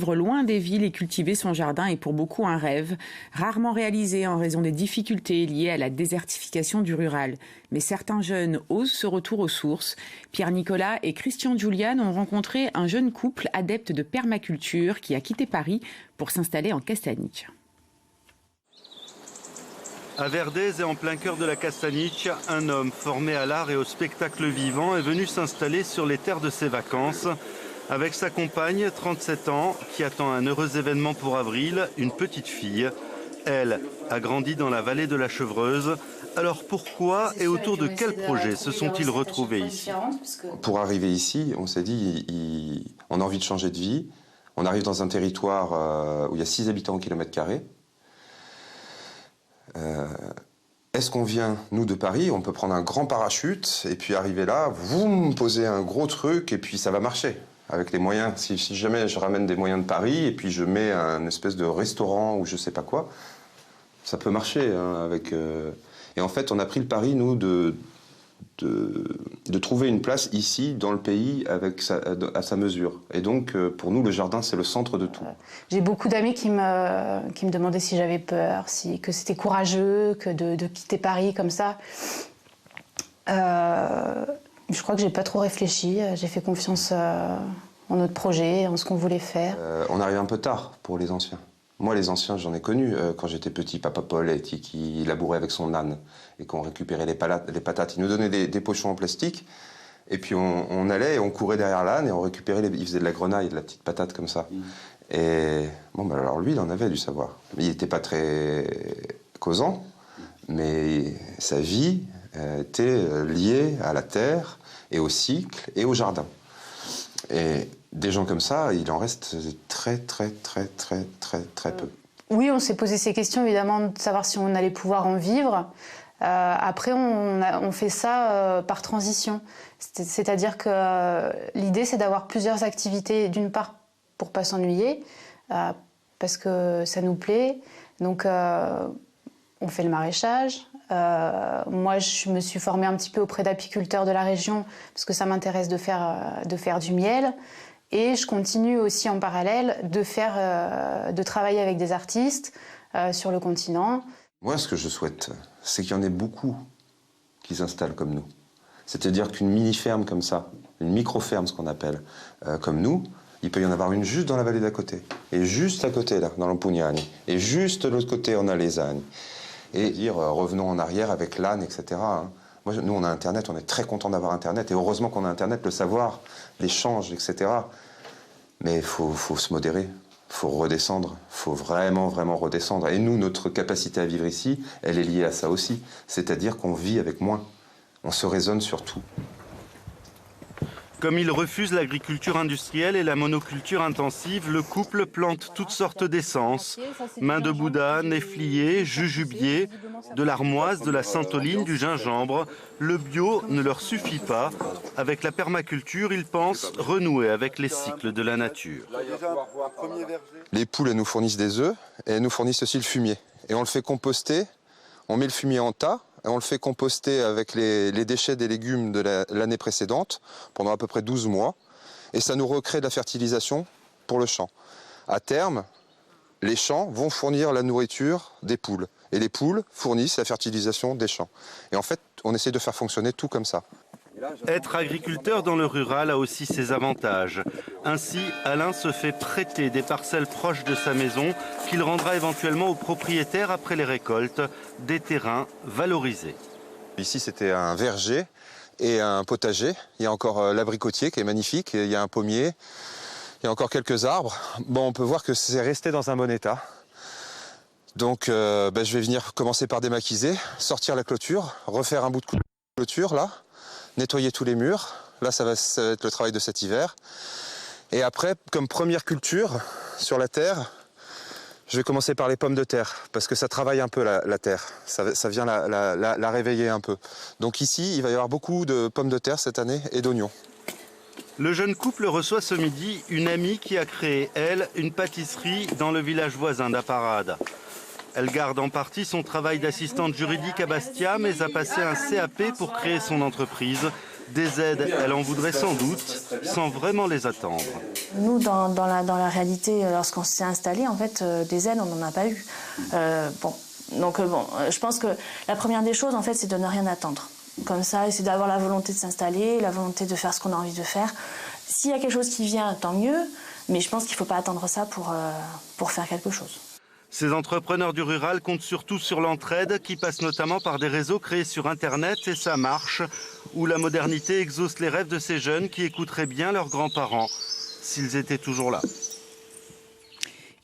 Vivre loin des villes et cultiver son jardin est pour beaucoup un rêve, rarement réalisé en raison des difficultés liées à la désertification du rural. Mais certains jeunes osent ce retour aux sources. Pierre-Nicolas et Christian Julian ont rencontré un jeune couple adepte de permaculture qui a quitté Paris pour s'installer en Castaniche. À Verdez et en plein cœur de la Castaniche, un homme formé à l'art et au spectacle vivant est venu s'installer sur les terres de ses vacances. Avec sa compagne, 37 ans, qui attend un heureux événement pour avril, une petite fille. Elle a grandi dans la vallée de la Chevreuse. Alors pourquoi et autour de quel projet se sont-ils retrouvés ici? Pour arriver ici, on s'est dit, on a envie de changer de vie. On arrive dans un territoire où il y a 6 habitants au kilomètre carré. Est-ce qu'on vient, nous, de Paris? On peut prendre un grand parachute et puis arriver là, vous poser un gros truc et puis ça va marcher. Avec les moyens, si jamais je ramène des moyens de Paris et puis je mets un espèce de restaurant ou je sais pas quoi, ça peut marcher. Hein, Et en fait, on a pris le pari, nous, de trouver une place ici, dans le pays, à sa mesure. Et donc, pour nous, le jardin, c'est le centre de tout. J'ai beaucoup d'amis qui me demandaient si j'avais peur, que c'était courageux, que de quitter Paris comme ça. Je crois que j'ai pas trop réfléchi. J'ai fait confiance en notre projet, en ce qu'on voulait faire. On arrive un peu tard pour les anciens. Moi, les anciens, j'en ai connu quand j'étais petit. Papa Paul qui labourait avec son âne et qu'on récupérait les patates. Il nous donnait des pochons en plastique et puis on allait et on courait derrière l'âne et on récupérait il faisait de la grenaille, de la petite patate comme ça. Et bon, bah alors lui, il en avait du savoir. Mais il n'était pas très causant, mais sa vie était liée à la terre et au cycle et au jardin. Et des gens comme ça, il en reste très peu. Oui, on s'est posé ces questions, évidemment, de savoir si on allait pouvoir en vivre. Après, on fait ça par transition. C'est-à-dire que l'idée, c'est d'avoir plusieurs activités, d'une part, pour pas s'ennuyer, parce que ça nous plaît. Donc, on fait le maraîchage. Moi, je me suis formée un petit peu auprès d'apiculteurs de la région, parce que ça m'intéresse de faire du miel. Et je continue aussi en parallèle de travailler avec des artistes sur le continent. Moi, ce que je souhaite, c'est qu'il y en ait beaucoup qui s'installent comme nous. C'est-à-dire qu'une mini-ferme comme ça, une micro-ferme, ce qu'on appelle, comme nous, il peut y en avoir une juste dans la vallée d'à côté. Et juste à côté, là, dans l'Ampugnani. Et juste de l'autre côté, on a les ânes. Et dire, revenons en arrière avec l'âne, etc. Hein. Moi, nous, on a Internet, on est très content d'avoir Internet. Et heureusement qu'on a Internet, le savoir, l'échange, etc. Mais il faut se modérer, il faut redescendre, il faut vraiment redescendre. Et nous, notre capacité à vivre ici, elle est liée à ça aussi. C'est-à-dire qu'on vit avec moins, on se raisonne sur tout. Comme il refuse l'agriculture industrielle et la monoculture intensive, le couple plante toutes sortes d'essences. Main de Bouddha, néflier, jujubier, de l'armoise, de la santoline, du gingembre. Le bio ne leur suffit pas. Avec la permaculture, ils pensent renouer avec les cycles de la nature. Les poules, elles nous fournissent des œufs et elles nous fournissent aussi le fumier. Et on le fait composter, on met le fumier en tas. Et on le fait composter avec les déchets des légumes de l'année précédente pendant à peu près 12 mois. Et ça nous recrée de la fertilisation pour le champ. À terme, les champs vont fournir la nourriture des poules. Et les poules fournissent la fertilisation des champs. Et en fait, on essaie de faire fonctionner tout comme ça. Être agriculteur dans le rural a aussi ses avantages. Ainsi, Alain se fait prêter des parcelles proches de sa maison qu'il rendra éventuellement aux propriétaires après les récoltes, des terrains valorisés. Ici, c'était un verger et un potager. Il y a encore l'abricotier qui est magnifique, il y a un pommier, il y a encore quelques arbres. Bon, on peut voir que c'est resté dans un bon état. Donc, je vais venir commencer par démaquiser, sortir la clôture, refaire un bout de clôture là. Nettoyer tous les murs, là ça va être le travail de cet hiver. Et après, comme première culture sur la terre, je vais commencer par les pommes de terre, parce que ça travaille un peu la terre, ça vient la réveiller un peu. Donc ici, il va y avoir beaucoup de pommes de terre cette année et d'oignons. Le jeune couple reçoit ce midi une amie qui a créé, elle, une pâtisserie dans le village voisin d'Aparade. Elle garde en partie son travail d'assistante juridique à Bastia, mais a passé un CAP pour créer son entreprise. Des aides, elle en voudrait sans doute, sans vraiment les attendre. Nous, dans la réalité, lorsqu'on s'est installé, en fait, des aides, on n'en a pas eu. Je pense que la première des choses, en fait, c'est de ne rien attendre. Comme ça, c'est d'avoir la volonté de s'installer, la volonté de faire ce qu'on a envie de faire. S'il y a quelque chose qui vient, tant mieux, mais je pense qu'il ne faut pas attendre ça pour faire quelque chose. Ces entrepreneurs du rural comptent surtout sur l'entraide qui passe notamment par des réseaux créés sur Internet et ça marche, où la modernité exauce les rêves de ces jeunes qui écouteraient bien leurs grands-parents s'ils étaient toujours là.